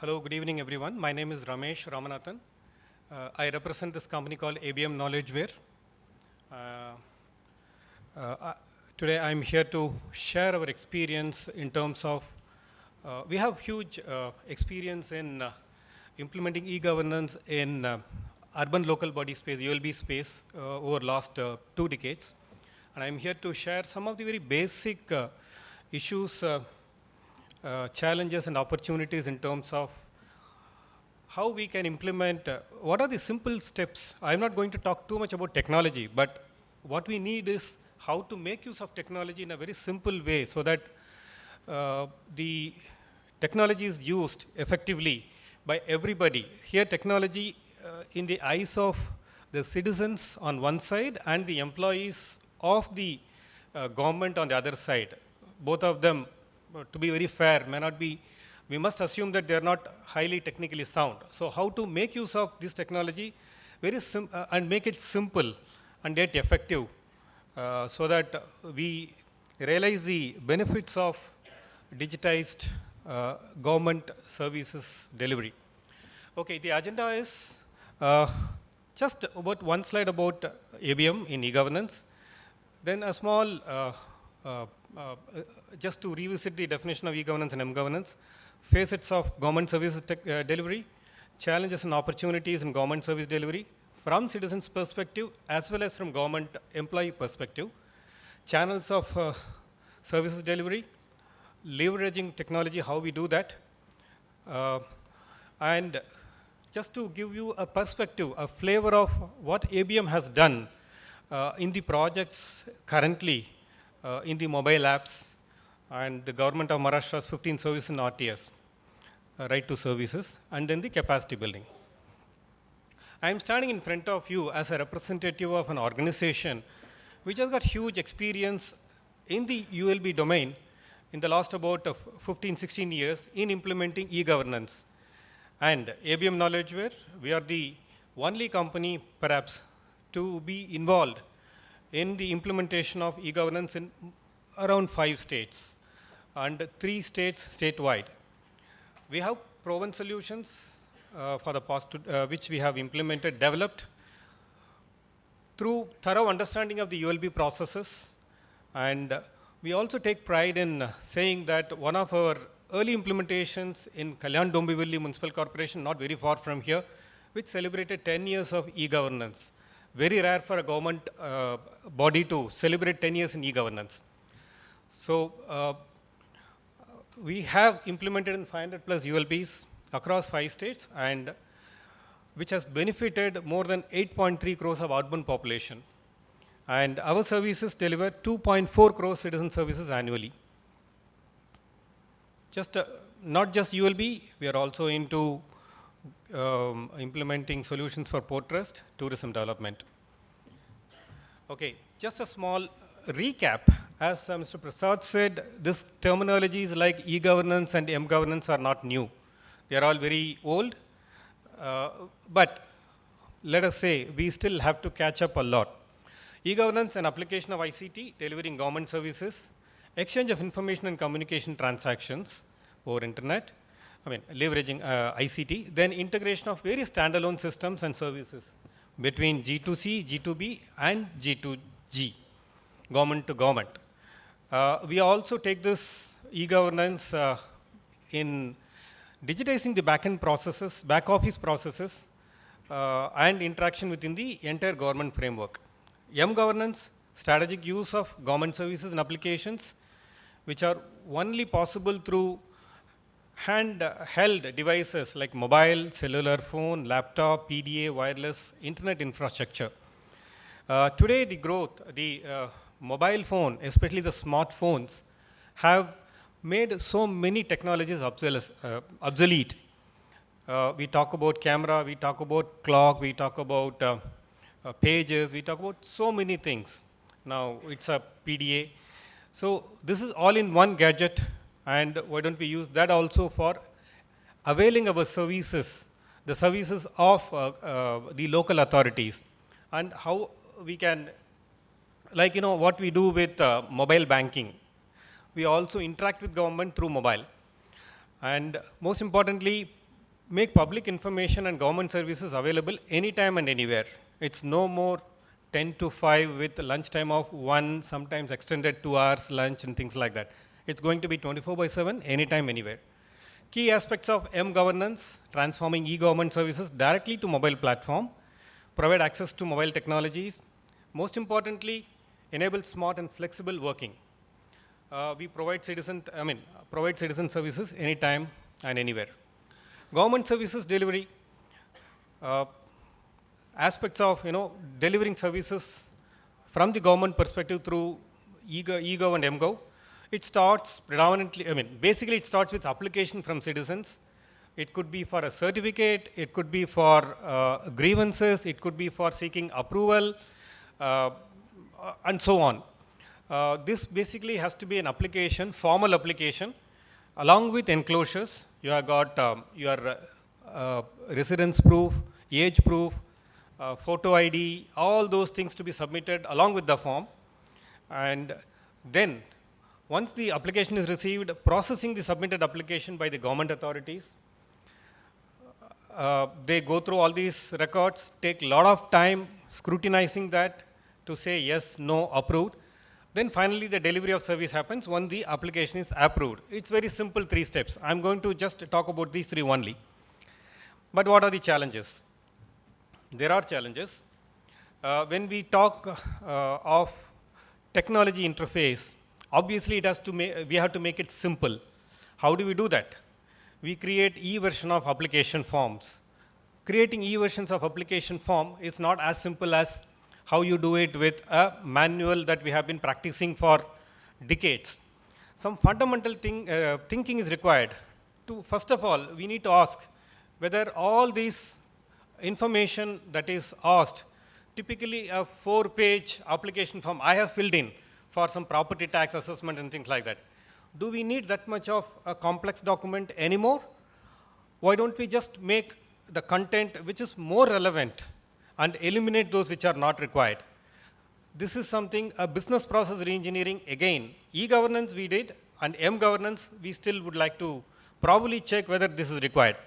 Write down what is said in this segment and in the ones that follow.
Hello, good evening, everyone. My name is Ramesh, Ramanathan. I represent this company called ABM Knowledgeware. Uh, uh, Today, I'm here to share our experience in terms of, we have huge experience in implementing e-governance in urban local body space, ULB space, over last 2 decades. And I'm here to share some of the very basic issues, challenges and opportunities in terms of how we can implement, what are the simple steps. I'm not going to talk too much about technology, but what we need is how to make use of technology in a very simple way so that the technology is used effectively by everybody. Here technology in the eyes of the citizens on one side and the employees of the government on the other side. Both of them, to be very fair, may not be, we must assume that they are not highly technically sound. So how to make use of this technology and make it simple and yet effective so that we realize the benefits of digitized government services delivery. Okay, the agenda is just about one slide about ABM in e-governance, then a small just to revisit the definition of e-governance and mGovernance, facets of government services delivery, challenges and opportunities in government service delivery from citizens' perspective as well as from government employee perspective, channels of services delivery, leveraging technology, how we do that, and just to give you a perspective, a flavor of what ABM has done in the projects currently in the mobile apps and the government of Maharashtra's 15 services in RTS, right to services, and then the capacity building. I am standing in front of you as a representative of an organization which has got huge experience in the ULB domain in the last about 15, 16 years in implementing e-governance. And ABM Knowledgeware, we are the only company perhaps to be involved in the implementation of e-governance in around 5 states and 3 states statewide. We have proven solutions for the past, which we have implemented, developed through thorough understanding of the ULB processes. And we also take pride in saying that one of our early implementations in Kalyan Dombivli Municipal Corporation, not very far from here, which celebrated 10 years of e-governance. Very rare for a government body to celebrate 10 years in e-governance. So we have implemented in 500 plus ULBs across 5 states, and which has benefited more than 8.3 crores of urban population. And our services deliver 2.4 crores citizen services annually. Not just ULB, we are also into implementing solutions for port trust, tourism development. Okay, just a small recap. As Mr. Prasad said, this terminologies like e-governance and mGovernance are not new. They are all very old, but let us say we still have to catch up a lot. E-governance and application of ICT, delivering government services, exchange of information and communication transactions over internet, leveraging ICT, then integration of various standalone systems and services between G2C, G2B, and G2G, government to government. We also take this e-governance in digitizing the back-end processes, back-office processes, and interaction within the entire government framework. mGovernance, strategic use of government services and applications, which are only possible through handheld devices like mobile, cellular phone, laptop, PDA, wireless, internet infrastructure. Today, the growth, the mobile phone, especially the smartphones, have made so many technologies obsolete. We talk about camera, we talk about clock, we talk about pages, we talk about so many things. Now it's a PDA. So this is all in one gadget, and why don't we use that also for availing our services, the services of the local authorities, and how we can, like what we do with mobile banking. We also interact with government through mobile. And most importantly, make public information and government services available anytime and anywhere. It's no more 10 to 5 with lunchtime of 1, sometimes extended 2 hours lunch and things like that. It's going to be 24/7, anytime, anywhere. Key aspects of mGovernance: transforming e-government services directly to mobile platform, provide access to mobile technologies. Most importantly, enable smart and flexible working. We provide citizen services anytime and anywhere. Government services delivery, aspects of delivering services from the government perspective through eGov and mGov. It starts predominantly, basically it starts with application from citizens. It could be for a certificate, it could be for grievances, it could be for seeking approval, and so on. This basically has to be an application, formal application, along with enclosures. You have got your residence proof, age proof, photo ID, all those things to be submitted along with the form. And then, once the application is received, processing the submitted application by the government authorities. They go through all these records, take a lot of time scrutinizing that to say yes, no, approved. Then finally the delivery of service happens when the application is approved. It's very simple 3 steps. I'm going to just talk about these 3 only. But what are the challenges? There are challenges. When we talk of technology interface, obviously we have to make it simple. How do we do that? We create e-version of application forms. Creating e-versions of application form is not as simple as how you do it with a manual that we have been practicing for decades. Some fundamental thinking is required. First of all, we need to ask whether all these information that is asked, typically a 4-page application form I have filled in for some property tax assessment and things like that. Do we need that much of a complex document anymore? Why don't we just make the content which is more relevant and eliminate those which are not required? This is something, a business process reengineering. Again, e-governance we did, and mGovernance we still would like to probably check whether this is required.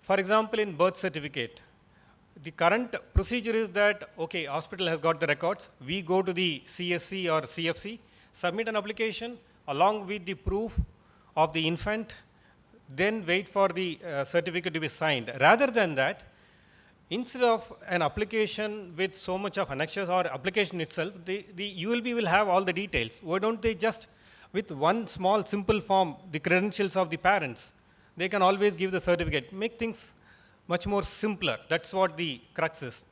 For example, in birth certificate, the current procedure is that, okay, hospital has got the records, we go to the CSC or CFC, submit an application along with the proof of the infant, then wait for the certificate to be signed. Rather than that, instead of an application with so much of annexures or application itself, the ULB will have all the details. Why don't they just, with one small simple form, the credentials of the parents, they can always give the certificate, make things much more simpler. That's what the crux is.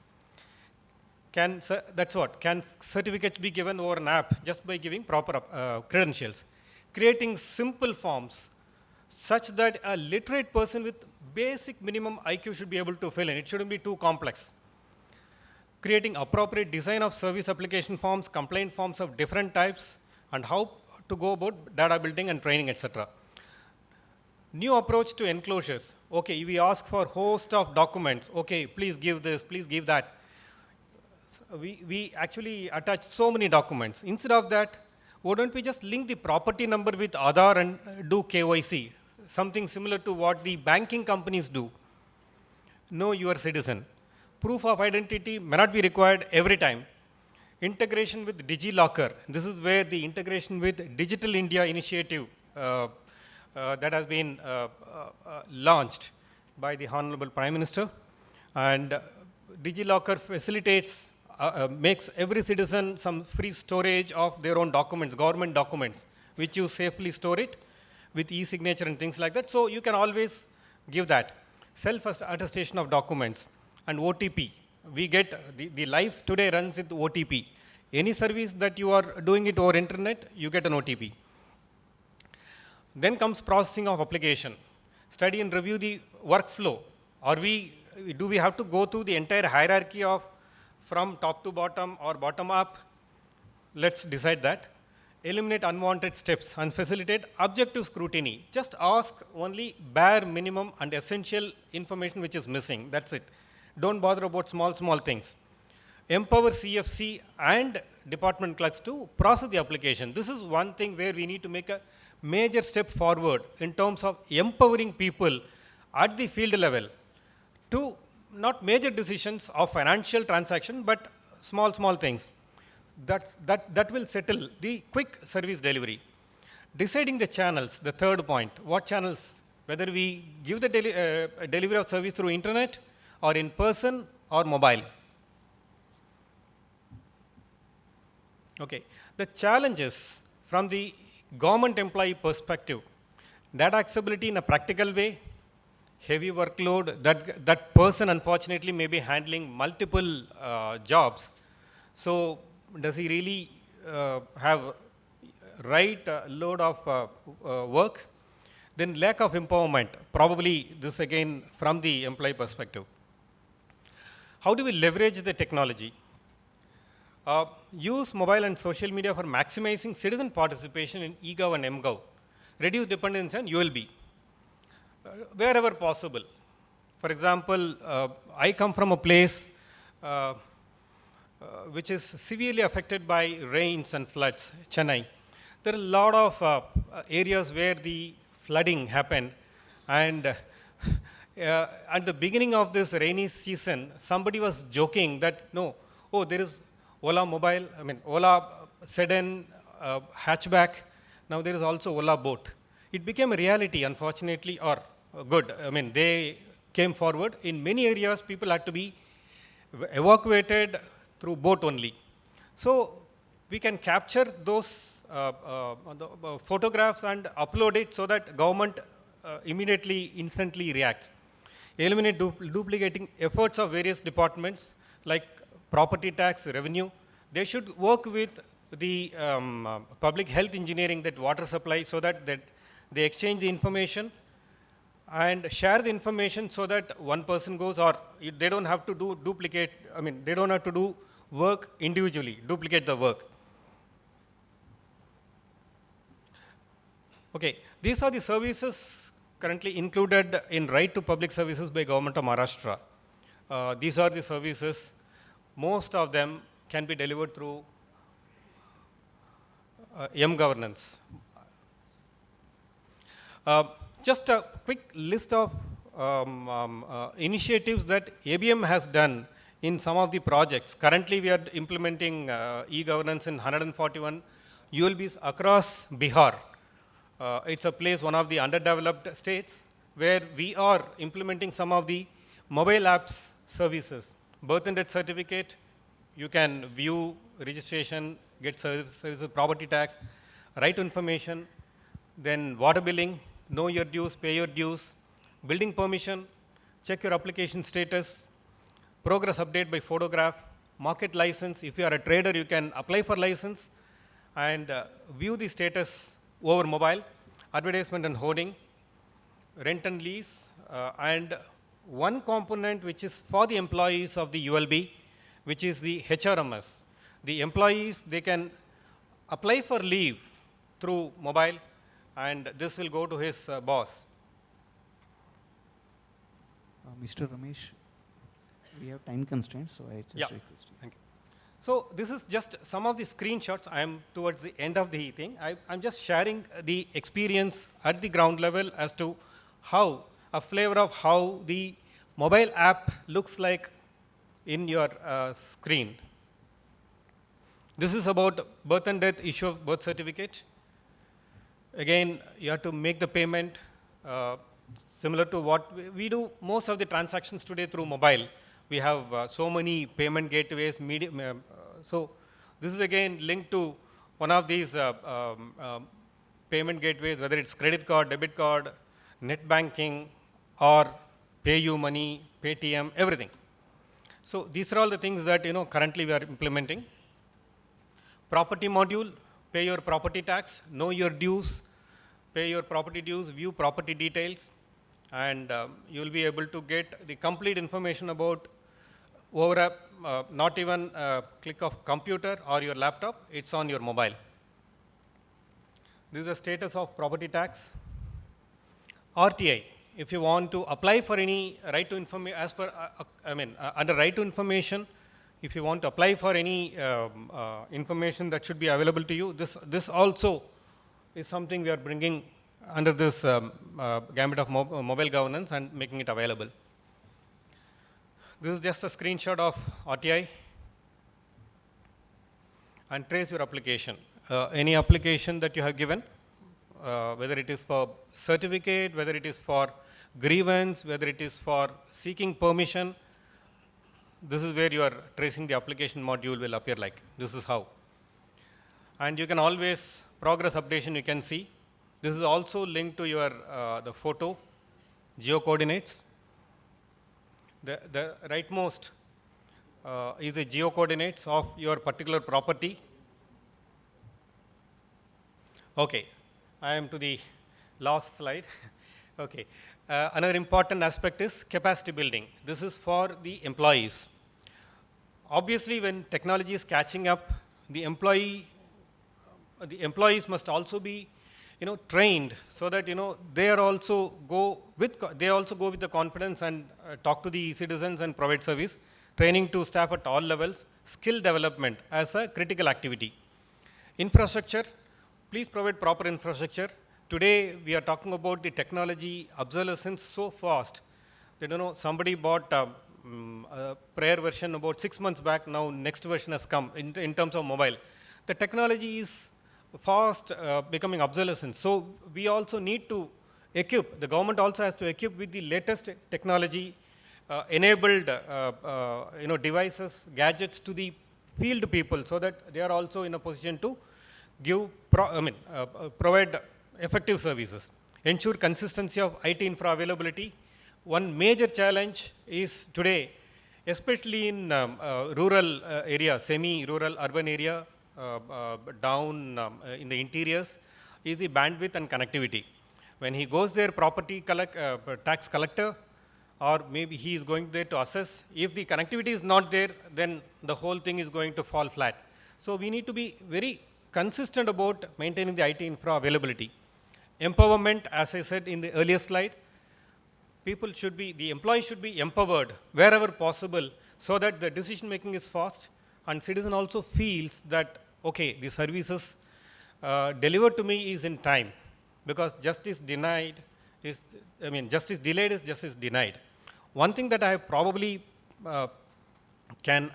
Can certificates be given over an app just by giving proper credentials? Creating simple forms such that a literate person with basic minimum IQ should be able to fill in. It shouldn't be too complex. Creating appropriate design of service application forms, complaint forms of different types, and how to go about data building and training, etc. New approach to enclosures. Okay, we ask for host of documents. Okay, please give this, please give that. We actually attach so many documents. Instead of that, why don't we just link the property number with Aadhaar and do KYC? Something similar to what the banking companies do. Know your citizen. Proof of identity may not be required every time. Integration with DigiLocker. This is where the integration with Digital India initiative that has been launched by the Honorable Prime Minister. And DigiLocker facilitates, makes every citizen some free storage of their own documents, government documents, which you safely store it with e-signature and things like that. So you can always give that. Self-attestation of documents and OTP. We get, the life today runs with OTP. Any service that you are doing it over internet, you get an OTP. Then comes processing of application. Study and review the workflow. Do we have to go through the entire hierarchy of from top to bottom or bottom up? Let's decide that. Eliminate unwanted steps and facilitate objective scrutiny. Just ask only bare minimum and essential information which is missing. That's it. Don't bother about small things. Empower CFC and department clerks to process the application. This is one thing where we need to make a major step forward in terms of empowering people at the field level to not major decisions of financial transaction, but small things. That will settle the quick service delivery. Deciding the channels, the third point, what channels, whether we give the delivery of service through internet or in person or mobile. Okay, the challenges from the government employee perspective, data accessibility in a practical way, heavy workload, that person unfortunately may be handling multiple jobs. So does he really have right load of work? Then lack of empowerment, probably this again from the employee perspective. How do we leverage the technology? Use mobile and social media for maximizing citizen participation in eGov and mGov. Reduce dependence on ULB wherever possible. For example, I come from a place which is severely affected by rains and floods, Chennai. There are a lot of areas where the flooding happened, and at the beginning of this rainy season, somebody was joking that there is Ola sedan hatchback, now there is also Ola boat. It became a reality, unfortunately, or good. They came forward. In many areas, people had to be evacuated through boat only. So we can capture those photographs and upload it so that government immediately, instantly reacts. Eliminate duplicating efforts of various departments like property tax, revenue. They should work with the public health engineering, that water supply, so that they exchange the information and share the information so that one person goes, or they don't have to do duplicate, they don't have to do work individually, duplicate the work. Okay, these are the services currently included in Right to Public Services by Government of Maharashtra. These are the services. Most of them can be delivered through mGovernance. Just a quick list of initiatives that ABM has done in some of the projects. Currently, we are implementing eGovernance in 141 ULBs across Bihar. It's a place, one of the underdeveloped states, where we are implementing some of the mobile apps services. Birth and death certificate, you can view registration, get services, property tax, right to information, then water billing, know your dues, pay your dues, building permission, check your application status, progress update by photograph, market license. If you are a trader, you can apply for license and view the status over mobile, advertisement and hoarding, rent and lease, and one component which is for the employees of the ULB, which is the HRMS. The employees, they can apply for leave through mobile, and this will go to his boss. Mr. Ramesh, we have time constraints, so I just request you. Thank you. So this is just some of the screenshots. I am towards the end of the thing. I'm just sharing the experience at the ground level as to how, a flavor of how the mobile app looks like in your screen. This is about birth and death, issue of birth certificate. Again, you have to make the payment similar to what we do most of the transactions today through mobile. We have so many payment gateways. So this is again linked to one of these payment gateways, whether it's credit card, debit card, net banking, or PayU Money, Paytm, everything. So these are all the things that currently we are implementing. Property module, pay your property tax, know your dues, pay your property dues, view property details, and you will be able to get the complete information about over not even a click of computer or your laptop, it's on your mobile. This is the status of property tax. RTI, if you want to apply for any right to information, as per, under right to information, if you want to apply for any information that should be available to you, this also is something we are bringing under this gambit of mobile governance and making it available. This is just a screenshot of RTI, and trace your application. Any application that you have given, whether it is for certificate, whether it is for grievance, whether it is for seeking permission, this is where your tracing the application module will appear like. This is how. And you can always, progress updation you can see. This is also linked to your the photo, geo coordinates. The rightmost is the geo coordinates of your particular property. Okay, I am to the last slide. Okay, another important aspect is capacity building. This is for the employees. Obviously, when technology is catching up, the employees must also be, trained so that they also go with the confidence and talk to the citizens and provide service. Training to staff at all levels, skill development as a critical activity. Infrastructure, please provide proper infrastructure. Today we are talking about the technology obsolescence so fast that somebody bought a prior version about 6 months back. Now next version has come in terms of mobile. The technology is fast becoming obsolescent. So we also need to equip. The government also has to equip with the latest technology enabled devices, gadgets to the field people, so that they are also in a position to give provide effective services. Ensure consistency of IT infra availability. One major challenge is today, especially in rural area, semi-rural urban area, down in the interiors, is the bandwidth and connectivity. When he goes there, property tax collector, or maybe he is going there to assess. If the connectivity is not there, then the whole thing is going to fall flat. So we need to be very consistent about maintaining the IT infra availability. Empowerment, as I said in the earlier slide, the employees should be empowered wherever possible, so that the decision making is fast, and citizen also feels that, okay, the services delivered to me is in time, because justice delayed is justice denied. One thing that I probably can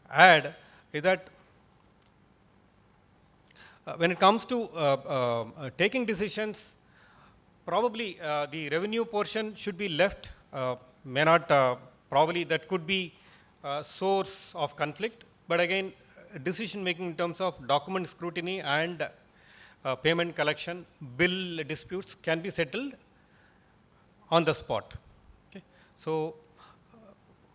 add is that when it comes to taking decisions, probably the revenue portion should be left, may not, probably that could be a source of conflict, but again, decision making in terms of document scrutiny and payment collection, bill disputes can be settled on the spot. Okay. So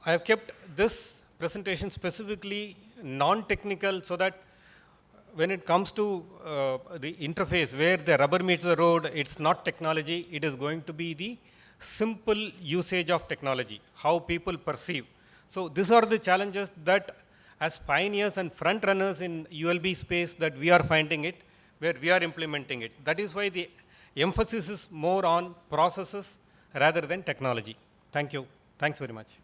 I have kept this presentation specifically non-technical, so that when it comes to the interface where the rubber meets the road, it's not technology, it is going to be the simple usage of technology, how people perceive. So these are the challenges that as pioneers and front runners in ULB space that we are finding it, where we are implementing it. That is why the emphasis is more on processes rather than technology. Thank you. Thanks very much.